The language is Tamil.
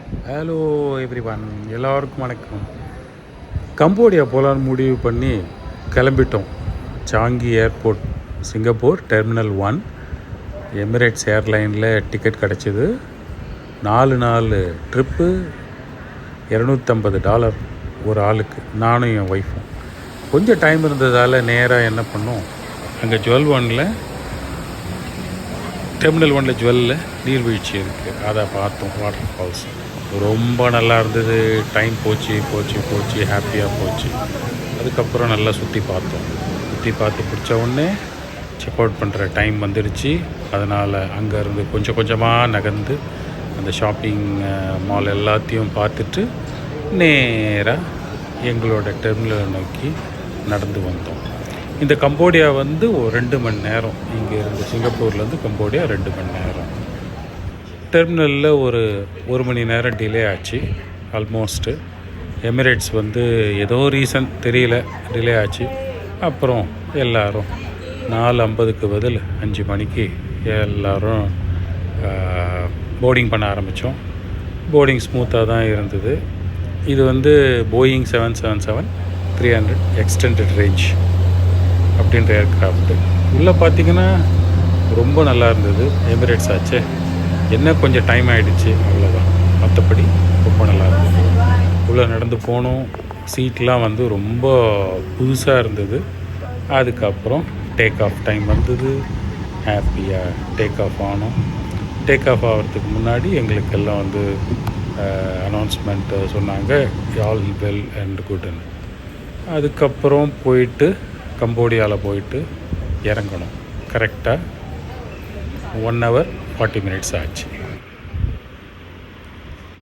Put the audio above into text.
ஹலோ எவ்ரிவன், எல்லோருக்கும் வணக்கம். கம்போடியா போகலான்னு முடிவு பண்ணி கிளம்பிட்டோம். Changi airport, Singapore terminal 1, Emirates ஏர்லைனில் டிக்கெட் கிடச்சிது. 4 நாள் ட்ரிப்பு, $250 ஒரு ஆளுக்கு, நானும் என் ஒய்ஃபும். கொஞ்சம் டைம் இருந்ததால் நேராக என்ன பண்ணோம், அங்கே டெர்மினல் 1 ஜுவல்லில் நீர்வீழ்ச்சி இருக்குது, அதை பார்த்தோம். வாட்டர் ஃபால்ஸ் ரொம்ப நல்லா இருந்தது. டைம் போச்சு, ஹாப்பியாக போச்சு. அதுக்கப்புறம் நல்லா சுற்றி பார்த்து பிடிச்ச உடனே செக் அவுட் பண்ணுற டைம் வந்துடுச்சு. அதனால் அங்கேருந்து கொஞ்சமாக நகர்ந்து அந்த ஷாப்பிங் மால் எல்லாத்தையும் பார்த்துட்டு நேராக எங்களோட டெர்மினலை நோக்கி நடந்து வந்தோம். இந்த கம்போடியா ஒரு 2 மணி நேரம், இங்கே இருந்து சிங்கப்பூர்லேருந்து கம்போடியா 2 மணி நேரம். டெர்மினலில் ஒரு மணி நேரம் டிலே ஆச்சு ஆல்மோஸ்ட்டு. எமிரேட்ஸ் ஏதோ ரீசன் தெரியல, டிலே ஆச்சு. அப்புறம் எல்லோரும் 4:50க்கு பதில் 5 மணிக்கு எல்லோரும் போர்டிங் பண்ண ஆரம்பித்தோம். போர்டிங் ஸ்மூத்தாக தான் இருந்தது. இது போயிங் 777-300 எக்ஸ்டெண்டட் ரேஞ்ச் அப்படின்ற ஏர்க்ராஃப்ட்டு. உள்ளே பார்த்திங்கன்னா ரொம்ப நல்லா இருந்தது. எமிரேட்ஸ் ஆச்சு, என்ன கொஞ்சம் டைம் ஆகிடுச்சு, அவ்வளோதான். மற்றபடி ரொம்ப நல்லா இருந்தது. உள்ளே நடந்து போனோம். சீட்லாம் ரொம்ப புதுசாக இருந்தது. அதுக்கப்புறம் டேக் ஆஃப் டைம் வந்தது. ஹாப்பியாக டேக் ஆஃப் ஆனோம். டேக் ஆஃப் ஆகிறதுக்கு முன்னாடி எங்களுக்கெல்லாம் அனௌன்ஸ்மெண்ட் சொன்னாங்க, ஆல் வெல் அண்ட் குட்னு. அதுக்கப்புறம் கம்போடியாவில் போயிட்டு இறங்கணும். கரெக்டாக 1 hour 40 minutes ஆச்சு.